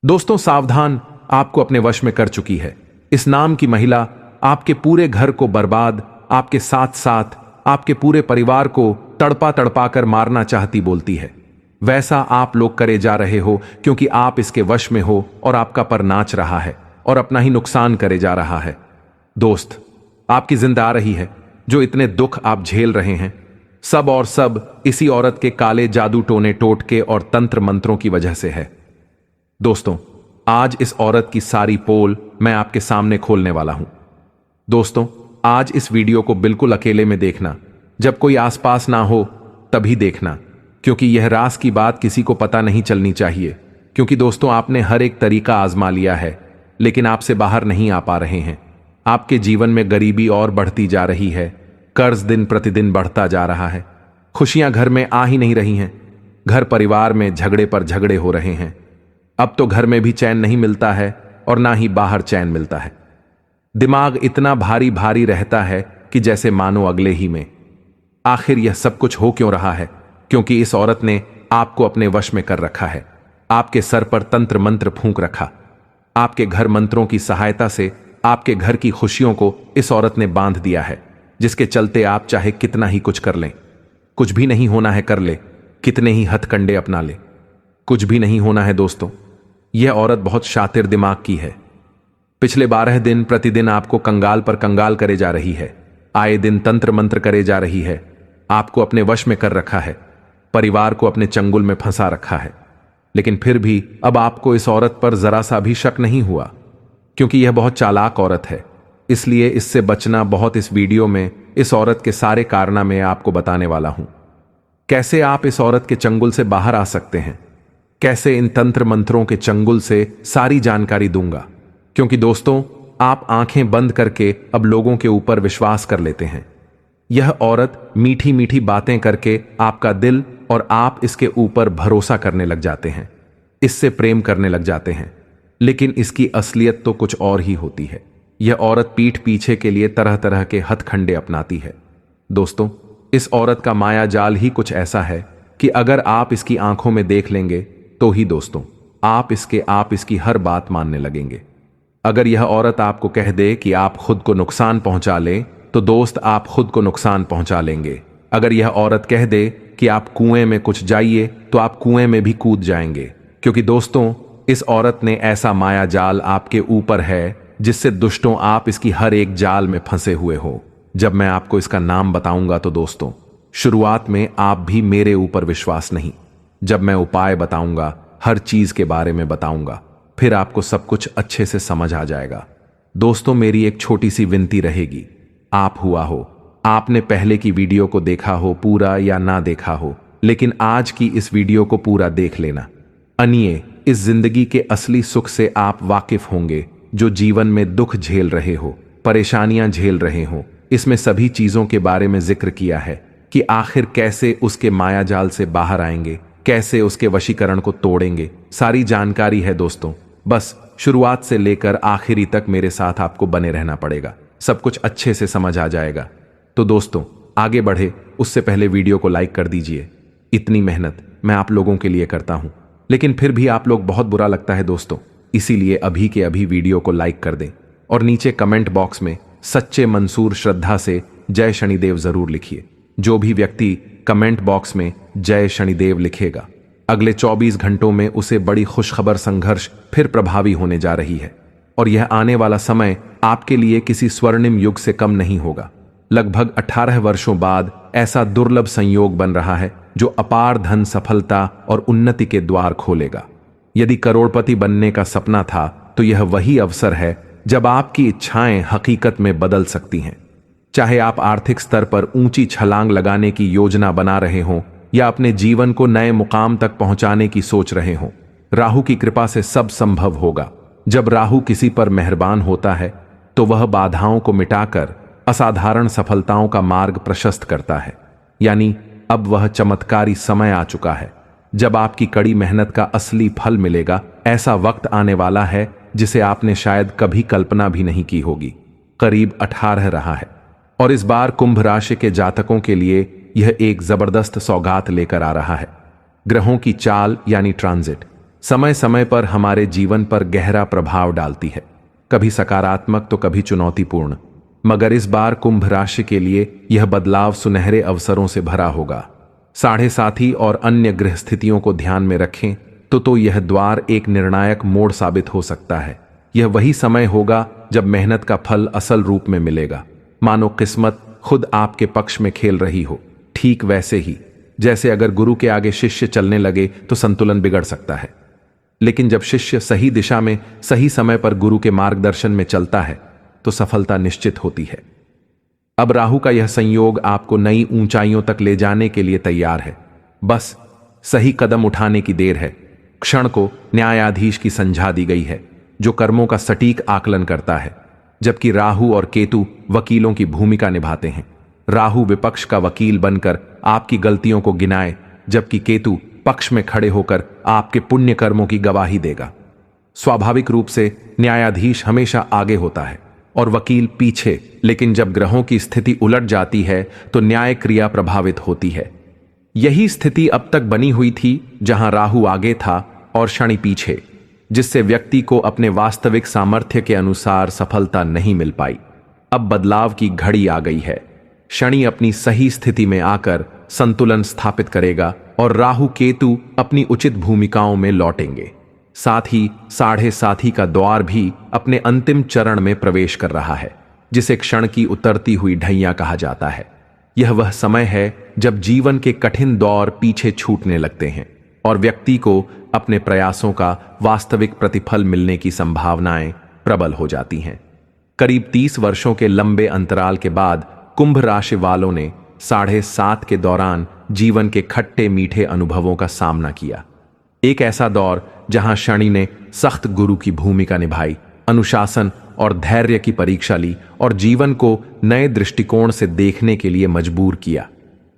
दोस्तों सावधान, आपको अपने वश में कर चुकी है। इस नाम की महिला आपके पूरे घर को बर्बाद, आपके साथ साथ आपके पूरे परिवार को तड़पा तड़पा कर मारना चाहती बोलती है। वैसा आप लोग करे जा रहे हो क्योंकि आप इसके वश में हो और आपका पर नाच रहा है और अपना ही नुकसान करे जा रहा है। दोस्त, आपकी जिंदा आ रही है। जो इतने दुख आप झेल रहे हैं, सब और सब इसी औरत के काले जादू टोने टोटके और तंत्र मंत्रों की वजह से है। दोस्तों, आज इस औरत की सारी पोल मैं आपके सामने खोलने वाला हूं। दोस्तों, आज इस वीडियो को बिल्कुल अकेले में देखना, जब कोई आसपास ना हो तभी देखना, क्योंकि यह राज की बात किसी को पता नहीं चलनी चाहिए। क्योंकि दोस्तों, आपने हर एक तरीका आजमा लिया है, लेकिन आपसे बाहर नहीं आ पा रहे हैं। आपके जीवन में गरीबी और बढ़ती जा रही है, कर्ज दिन प्रतिदिन बढ़ता जा रहा है, खुशियां घर में आ ही नहीं रही हैं, घर परिवार में झगड़े पर झगड़े हो रहे हैं। अब तो घर में भी चैन नहीं मिलता है और ना ही बाहर चैन मिलता है। दिमाग इतना भारी भारी रहता है कि जैसे मानो अगले ही में। आखिर यह सब कुछ हो क्यों रहा है? क्योंकि इस औरत ने आपको अपने वश में कर रखा है। आपके सर पर तंत्र मंत्र फूंक रखा। आपके घर मंत्रों की सहायता से आपके घर की खुशियों को इस औरत ने बांध दिया है, जिसके चलते आप चाहे कितना ही कुछ कर लें, कुछ भी नहीं होना है कर ले, कितने ही हथकंडे अपना ले, कुछ भी नहीं होना है। दोस्तों, यह औरत बहुत शातिर दिमाग की है। पिछले 12 दिन प्रतिदिन आपको कंगाल पर कंगाल करे जा रही है, आए दिन तंत्र मंत्र करे जा रही है, आपको अपने वश में कर रखा है, परिवार को अपने चंगुल में फंसा रखा है। लेकिन फिर भी अब आपको इस औरत पर जरा सा भी शक नहीं हुआ, क्योंकि यह बहुत चालाक औरत है। इसलिए इससे बचना बहुत इस वीडियो में इस औरत के सारे कारनामे आपको बताने वाला हूं। कैसे आप इस औरत के चंगुल से बाहर आ सकते हैं, कैसे इन तंत्र मंत्रों के चंगुल से सारी जानकारी दूंगा। क्योंकि दोस्तों, आप आंखें बंद करके अब लोगों के ऊपर विश्वास कर लेते हैं। यह औरत मीठी मीठी बातें करके आपका दिल और आप इसके ऊपर भरोसा करने लग जाते हैं, इससे प्रेम करने लग जाते हैं। लेकिन इसकी असलियत तो कुछ और ही होती है। यह औरत पीठ पीछे के लिए तरह तरह के हथखंडे अपनाती है। दोस्तों, इस औरत का माया जाल ही कुछ ऐसा है कि अगर आप इसकी आंखों में देख लेंगे तो ही दोस्तों आप इसकी हर बात मानने लगेंगे। अगर यह औरत आपको कह दे कि आप खुद को नुकसान पहुंचा लें, तो दोस्त आप खुद को नुकसान पहुंचा लेंगे। अगर यह औरत कह दे कि आप कुएं में कुछ जाइए, तो आप कुएं में भी कूद जाएंगे। क्योंकि दोस्तों, इस औरत ने ऐसा माया जाल आपके ऊपर है जिससे दुष्टों आप इसकी हर एक जाल में फंसे हुए हो। जब मैं आपको इसका नाम बताऊंगा तो दोस्तों, शुरुआत में आप भी मेरे ऊपर विश्वास नहीं, जब मैं उपाय बताऊंगा, हर चीज के बारे में बताऊंगा, फिर आपको सब कुछ अच्छे से समझ आ जाएगा। दोस्तों, मेरी एक छोटी सी विनती रहेगी। आप हुआ हो, आपने पहले की वीडियो को देखा हो पूरा या ना देखा हो, लेकिन आज की इस वीडियो को पूरा देख लेना। अनिए इस जिंदगी के असली सुख से आप वाकिफ होंगे। जो जीवन में दुख झेल रहे हो, परेशानियां झेल रहे हो, इसमें सभी चीजों के बारे में जिक्र किया है कि आखिर कैसे उसके मायाजाल से बाहर आएंगे, कैसे उसके वशीकरण को तोड़ेंगे। सारी जानकारी है दोस्तों। बस शुरुआत से लेकर आखिरी तक मेरे साथ आपको बने रहना पड़ेगा, सब कुछ अच्छे से समझ आ जाएगा। तो दोस्तों, आगे बढ़े उससे पहले वीडियो को लाइक कर दीजिए। इतनी मेहनत मैं आप लोगों के लिए करता हूं, लेकिन फिर भी आप लोग बहुत बुरा लगता है दोस्तों। इसीलिए अभी के अभी वीडियो को लाइक कर दें और नीचे कमेंट बॉक्स में सच्चे मंसूर श्रद्धा से जय शनिदेव जरूर लिखिए। जो भी व्यक्ति कमेंट बॉक्स में जय शनिदेव लिखेगा, अगले 24 घंटों में उसे बड़ी खुशखबर संघर्ष फिर प्रभावी होने जा रही है। और यह आने वाला समय आपके लिए किसी स्वर्णिम युग से कम नहीं होगा। लगभग 18 वर्षों बाद ऐसा दुर्लभ संयोग बन रहा है जो अपार धन, सफलता और उन्नति के द्वार खोलेगा। यदि करोड़पति बनने का सपना था, तो यह वही अवसर है जब आपकी इच्छाएं हकीकत में बदल सकती हैं। चाहे आप आर्थिक स्तर पर ऊंची छलांग लगाने की योजना बना रहे हों या अपने जीवन को नए मुकाम तक पहुंचाने की सोच रहे हों, राहु की कृपा से सब संभव होगा। जब राहु किसी पर मेहरबान होता है तो वह बाधाओं को मिटाकर असाधारण सफलताओं का मार्ग प्रशस्त करता है। यानी अब वह चमत्कारी समय आ चुका है जब आपकी कड़ी मेहनत का असली फल मिलेगा। ऐसा वक्त आने वाला है जिसे आपने शायद कभी कल्पना भी नहीं की होगी। करीब 18 रहा है और इस बार कुंभ राशि के जातकों के लिए यह एक जबरदस्त सौगात लेकर आ रहा है। ग्रहों की चाल यानी ट्रांजिट समय समय पर हमारे जीवन पर गहरा प्रभाव डालती है, कभी सकारात्मक तो कभी चुनौतीपूर्ण। मगर इस बार कुंभ राशि के लिए यह बदलाव सुनहरे अवसरों से भरा होगा। साढ़े साथी और अन्य ग्रह स्थितियों को ध्यान में रखें तो यह द्वार एक निर्णायक मोड़ साबित हो सकता है। यह वही समय होगा जब मेहनत का फल असल रूप में मिलेगा, मानो किस्मत खुद आपके पक्ष में खेल रही हो। ठीक वैसे ही जैसे अगर गुरु के आगे शिष्य चलने लगे तो संतुलन बिगड़ सकता है, लेकिन जब शिष्य सही दिशा में सही समय पर गुरु के मार्गदर्शन में चलता है तो सफलता निश्चित होती है। अब राहु का यह संयोग आपको नई ऊंचाइयों तक ले जाने के लिए तैयार है। बस सही कदम उठाने की देर है। क्षण को न्यायाधीश की संज्ञा दी गई है, जो कर्मों का सटीक आकलन करता है, जबकि राहु और केतु वकीलों की भूमिका निभाते हैं। राहु विपक्ष का वकील बनकर आपकी गलतियों को गिनाए, जबकि केतु पक्ष में खड़े होकर आपके पुण्य कर्मों की गवाही देगा। स्वाभाविक रूप से न्यायाधीश हमेशा आगे होता है और वकील पीछे, लेकिन जब ग्रहों की स्थिति उलट जाती है तो न्याय क्रिया प्रभावित होती है। यही स्थिति अब तक बनी हुई थी, जहां राहु आगे था और शनि पीछे, जिससे व्यक्ति को अपने वास्तविक सामर्थ्य के अनुसार सफलता नहीं मिल पाई। अब बदलाव की घड़ी आ गई है। शनि अपनी सही स्थिति में आकर संतुलन स्थापित करेगा और राहु केतु अपनी उचित भूमिकाओं में लौटेंगे। साथ ही साढ़े साथी का द्वार भी अपने अंतिम चरण में प्रवेश कर रहा है, जिसे क्षण की उतरती हुई ढैया कहा जाता है। यह वह समय है जब जीवन के कठिन दौर पीछे छूटने लगते हैं और व्यक्ति को अपने प्रयासों का वास्तविक प्रतिफल मिलने की संभावनाएं प्रबल हो जाती हैं। करीब 30 वर्षों के लंबे अंतराल के बाद कुंभ राशि वालों ने 7.5 के दौरान जीवन के खट्टे मीठे अनुभवों का सामना किया। एक ऐसा दौर जहां शनि ने सख्त गुरु की भूमिका निभाई, अनुशासन और धैर्य की परीक्षा ली और जीवन को नए दृष्टिकोण से देखने के लिए मजबूर किया।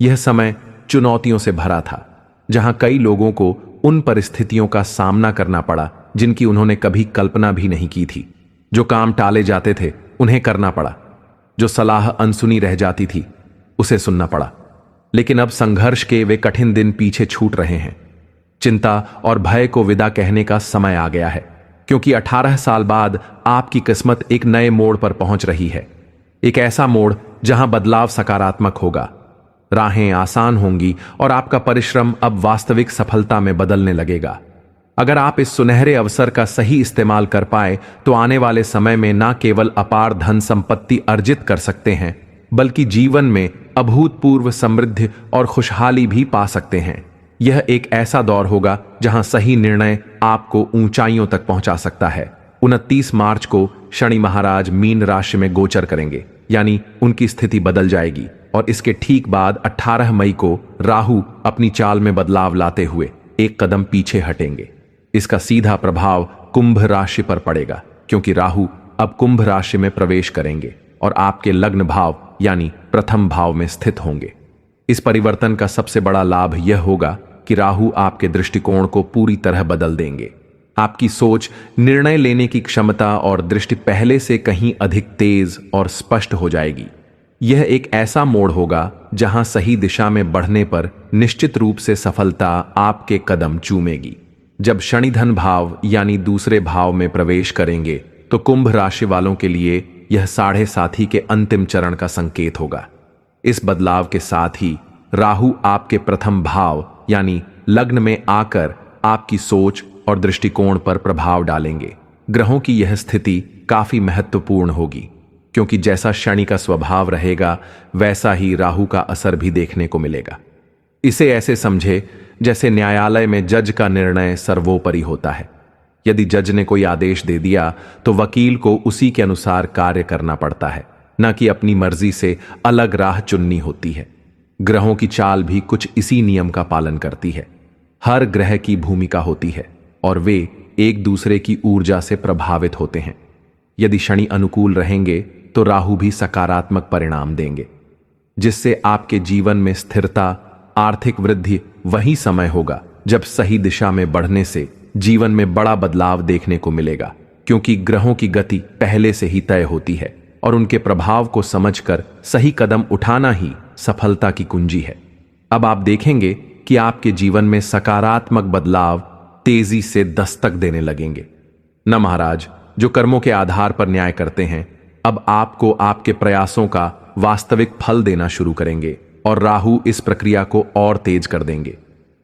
यह समय चुनौतियों से भरा था, जहां कई लोगों को उन परिस्थितियों का सामना करना पड़ा जिनकी उन्होंने कभी कल्पना भी नहीं की थी। जो काम टाले जाते थे उन्हें करना पड़ा, जो सलाह अनसुनी रह जाती थी उसे सुनना पड़ा। लेकिन अब संघर्ष के वे कठिन दिन पीछे छूट रहे हैं। चिंता और भय को विदा कहने का समय आ गया है, क्योंकि 18 साल बाद आपकी किस्मत एक नए मोड़ पर पहुंच रही है। एक ऐसा मोड़ जहां बदलाव सकारात्मक होगा, राहें आसान होंगी और आपका परिश्रम अब वास्तविक सफलता में बदलने लगेगा। अगर आप इस सुनहरे अवसर का सही इस्तेमाल कर पाए तो आने वाले समय में न केवल अपार धन संपत्ति अर्जित कर सकते हैं, बल्कि जीवन में अभूतपूर्व समृद्धि और खुशहाली भी पा सकते हैं। यह एक ऐसा दौर होगा जहां सही निर्णय आपको ऊंचाइयों तक पहुंचा सकता है। 29 मार्च को शनि महाराज मीन राशि में गोचर करेंगे, यानी उनकी स्थिति बदल जाएगी और इसके ठीक बाद 18 मई को राहु अपनी चाल में बदलाव लाते हुए एक कदम पीछे हटेंगे। इसका सीधा प्रभाव कुंभ राशि पर पड़ेगा, क्योंकि राहु अब कुंभ राशि में प्रवेश करेंगे और आपके लग्न भाव यानी प्रथम भाव में स्थित होंगे। इस परिवर्तन का सबसे बड़ा लाभ यह होगा कि राहु आपके दृष्टिकोण को पूरी तरह बदल देंगे। आपकी सोच, निर्णय लेने की क्षमता और दृष्टि पहले से कहीं अधिक तेज और स्पष्ट हो जाएगी। यह एक ऐसा मोड़ होगा जहां सही दिशा में बढ़ने पर निश्चित रूप से सफलता आपके कदम चूमेगी। जब शनि धन भाव यानी दूसरे भाव में प्रवेश करेंगे तो कुंभ राशि वालों के लिए यह 7.5 के अंतिम चरण का संकेत होगा। इस बदलाव के साथ ही राहु आपके प्रथम भाव यानी लग्न में आकर आपकी सोच और दृष्टिकोण पर प्रभाव डालेंगे। ग्रहों की यह स्थिति काफी महत्वपूर्ण होगी, क्योंकि जैसा शनि का स्वभाव रहेगा वैसा ही राहु का असर भी देखने को मिलेगा। इसे ऐसे समझे जैसे न्यायालय में जज का निर्णय सर्वोपरि होता है। यदि जज ने कोई आदेश दे दिया तो वकील को उसी के अनुसार कार्य करना पड़ता है, न कि अपनी मर्जी से अलग राह चुननी होती है। ग्रहों की चाल भी कुछ इसी नियम का पालन करती है। हर ग्रह की भूमिका होती है और वे एक दूसरे की ऊर्जा से प्रभावित होते हैं। यदि शनि अनुकूल रहेंगे तो राहु भी सकारात्मक परिणाम देंगे, जिससे आपके जीवन में स्थिरता, आर्थिक वृद्धि। वही समय होगा जब सही दिशा में बढ़ने से जीवन में बड़ा बदलाव देखने को मिलेगा, क्योंकि ग्रहों की गति पहले से ही तय होती है और उनके प्रभाव को समझकर सही कदम उठाना ही सफलता की कुंजी है। अब आप देखेंगे कि आपके जीवन में सकारात्मक बदलाव तेजी से दस्तक देने लगेंगे। न महाराज, जो कर्मों के आधार पर न्याय करते हैं अब आपको आपके प्रयासों का वास्तविक फल देना शुरू करेंगे और राहु इस प्रक्रिया को और तेज कर देंगे।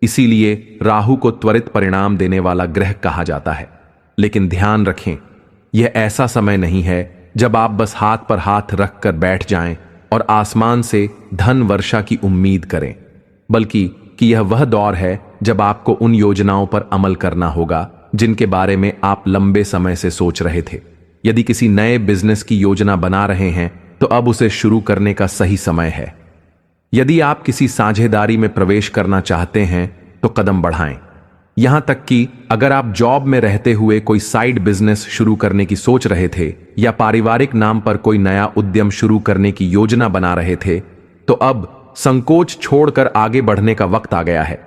इसीलिए राहु को त्वरित परिणाम देने वाला ग्रह कहा जाता है। लेकिन ध्यान रखें, यह ऐसा समय नहीं है जब आप बस हाथ पर हाथ रखकर बैठ जाएं और आसमान से धन वर्षा की उम्मीद करें, बल्कि कि यह वह दौर है जब आपको उन योजनाओं पर अमल करना होगा जिनके बारे में आप लंबे समय से सोच रहे थे। यदि किसी नए बिजनेस की योजना बना रहे हैं तो अब उसे शुरू करने का सही समय है। यदि आप किसी साझेदारी में प्रवेश करना चाहते हैं तो कदम बढ़ाएं। यहां तक कि अगर आप जॉब में रहते हुए कोई साइड बिजनेस शुरू करने की सोच रहे थे या पारिवारिक नाम पर कोई नया उद्यम शुरू करने की योजना बना रहे थे, तो अब संकोच छोड़कर आगे बढ़ने का वक्त आ गया है।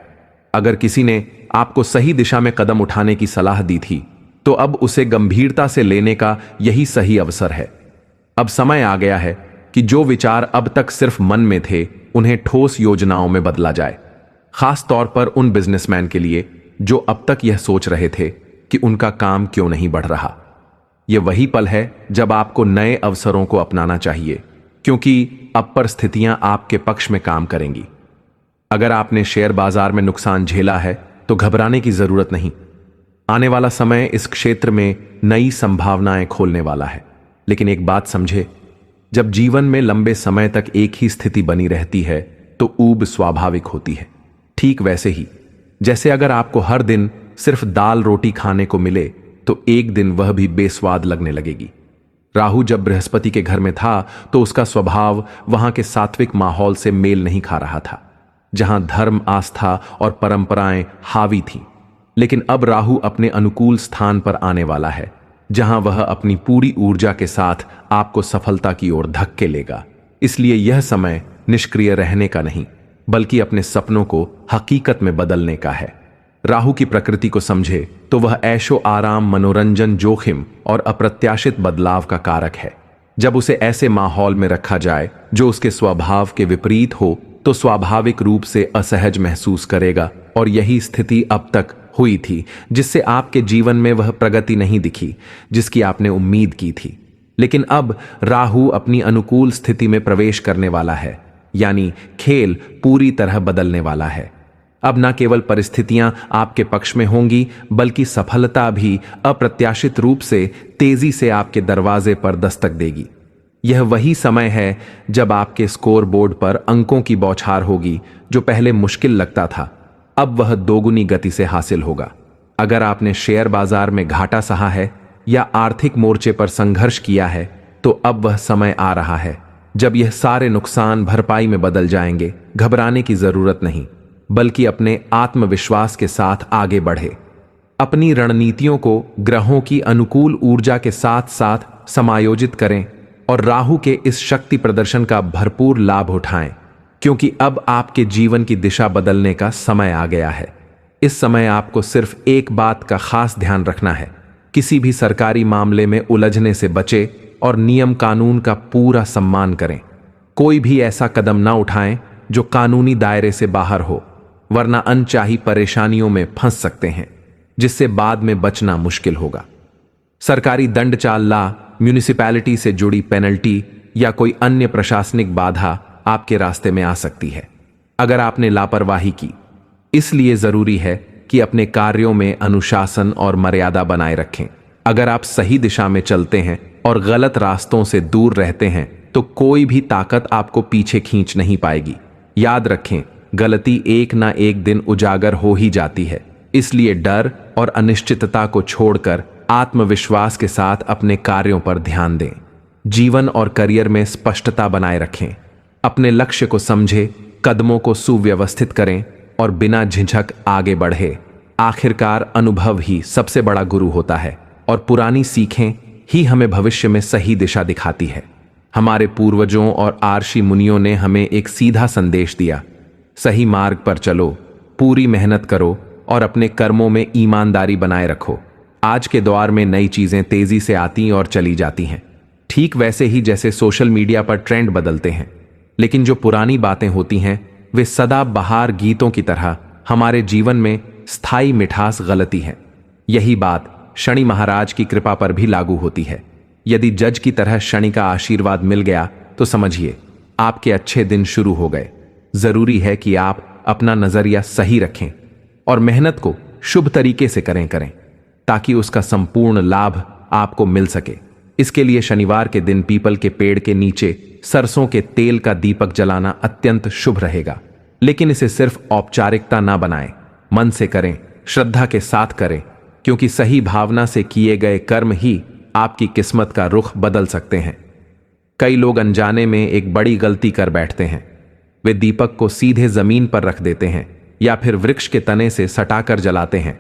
अगर किसी ने आपको सही दिशा में कदम उठाने की सलाह दी थी तो अब उसे गंभीरता से लेने का यही सही अवसर है। अब समय आ गया है कि जो विचार अब तक सिर्फ मन में थे उन्हें ठोस योजनाओं में बदला जाए। खास तौर पर उन बिजनेसमैन के लिए जो अब तक यह सोच रहे थे कि उनका काम क्यों नहीं बढ़ रहा। यह वही पल है जब आपको नए अवसरों को अपनाना चाहिए, क्योंकि अब परिस्थितियां आपके पक्ष में काम करेंगी। अगर आपने शेयर बाजार में नुकसान झेला है तो घबराने की जरूरत नहीं। आने वाला समय इस क्षेत्र में नई संभावनाएं खोलने वाला है। लेकिन एक बात समझे, जब जीवन में लंबे समय तक एक ही स्थिति बनी रहती है तो ऊब स्वाभाविक होती है। ठीक वैसे ही जैसे अगर आपको हर दिन सिर्फ दाल रोटी खाने को मिले तो एक दिन वह भी बेस्वाद लगने लगेगी। राहु जब बृहस्पति के घर में था तो उसका स्वभाव वहां के सात्विक माहौल से मेल नहीं खा रहा था, जहां धर्म, आस्था और परंपराएं हावी थीं। लेकिन अब राहु अपने अनुकूल स्थान पर आने वाला है, जहां वह अपनी पूरी ऊर्जा के साथ आपको सफलता की ओर धक्के लेगा। इसलिए यह समय निष्क्रिय रहने का नहीं, बल्कि अपने सपनों को हकीकत में बदलने का है। राहु की प्रकृति को समझे तो वह ऐशो आराम, मनोरंजन, जोखिम और अप्रत्याशित बदलाव का कारक है। जब उसे ऐसे माहौल में रखा जाए जो उसके स्वभाव के विपरीत हो तो स्वाभाविक रूप से असहज महसूस करेगा। और यही स्थिति अब तक हुई थी, जिससे आपके जीवन में वह प्रगति नहीं दिखी जिसकी आपने उम्मीद की थी। लेकिन अब राहु अपनी अनुकूल स्थिति में प्रवेश करने वाला है, यानी खेल पूरी तरह बदलने वाला है। अब न केवल परिस्थितियां आपके पक्ष में होंगी, बल्कि सफलता भी अप्रत्याशित रूप से तेजी से आपके दरवाजे पर दस्तक देगी। यह वही समय है जब आपके स्कोर बोर्ड पर अंकों की बौछार होगी। जो पहले मुश्किल लगता था अब वह दोगुनी गति से हासिल होगा। अगर आपने शेयर बाजार में घाटा सहा है या आर्थिक मोर्चे पर संघर्ष किया है तो अब वह समय आ रहा है जब यह सारे नुकसान भरपाई में बदल जाएंगे। घबराने की जरूरत नहीं, बल्कि अपने आत्मविश्वास के साथ आगे बढ़े। अपनी रणनीतियों को ग्रहों की अनुकूल ऊर्जा के साथ साथ समायोजित करें और राहु के इस शक्ति प्रदर्शन का भरपूर लाभ उठाएं, क्योंकि अब आपके जीवन की दिशा बदलने का समय आ गया है। इस समय आपको सिर्फ एक बात का खास ध्यान रखना है, किसी भी सरकारी मामले में उलझने से बचे और नियम कानून का पूरा सम्मान करें। कोई भी ऐसा कदम ना उठाएं जो कानूनी दायरे से बाहर हो, वरना अनचाही परेशानियों में फंस सकते हैं, जिससे बाद में बचना मुश्किल होगा। सरकारी दंड चाल ला, म्यूनिसिपैलिटी से जुड़ी पेनल्टी या कोई अन्य प्रशासनिक बाधा आपके रास्ते में आ सकती है अगर आपने लापरवाही की। इसलिए जरूरी है कि अपने कार्यों में अनुशासन और मर्यादा बनाए रखें। अगर आप सही दिशा में चलते हैं और गलत रास्तों से दूर रहते हैं तो कोई भी ताकत आपको पीछे खींच नहीं पाएगी। याद रखें, गलती एक ना एक दिन उजागर हो ही जाती है। इसलिए डर और अनिश्चितता को छोड़कर आत्मविश्वास के साथ अपने कार्यों पर ध्यान दें। जीवन और करियर में स्पष्टता बनाए रखें। अपने लक्ष्य को समझें, कदमों को सुव्यवस्थित करें और बिना झिझक आगे बढ़े। आखिरकार अनुभव ही सबसे बड़ा गुरु होता है और पुरानी सीखें ही हमें भविष्य में सही दिशा दिखाती है। हमारे पूर्वजों और आर्षि मुनियों ने हमें एक सीधा संदेश दिया, सही मार्ग पर चलो, पूरी मेहनत करो और अपने कर्मों में ईमानदारी बनाए रखो। आज के दौर में नई चीजें तेजी से आती और चली जाती हैं, ठीक वैसे ही जैसे सोशल मीडिया पर ट्रेंड बदलते हैं। लेकिन जो पुरानी बातें होती हैं वे सदा बहार गीतों की तरह हमारे जीवन में स्थायी मिठास गलती है। यही बात शनि महाराज की कृपा पर भी लागू होती है। यदि जज की तरह शनि का आशीर्वाद मिल गया तो समझिए आपके अच्छे दिन शुरू हो गए। जरूरी है कि आप अपना नजरिया सही रखें और मेहनत को शुभ तरीके से करें ताकि उसका संपूर्ण लाभ आपको मिल सके। इसके लिए शनिवार के दिन पीपल के पेड़ के नीचे सरसों के तेल का दीपक जलाना अत्यंत शुभ रहेगा। लेकिन इसे सिर्फ औपचारिकता ना बनाएं, मन से करें, श्रद्धा के साथ करें, क्योंकि सही भावना से किए गए कर्म ही आपकी किस्मत का रुख बदल सकते हैं। कई लोग अनजाने में एक बड़ी गलती कर बैठते हैं। वे दीपक को सीधे जमीन पर रख देते हैं या फिर वृक्ष के तने से सटाकर जलाते हैं।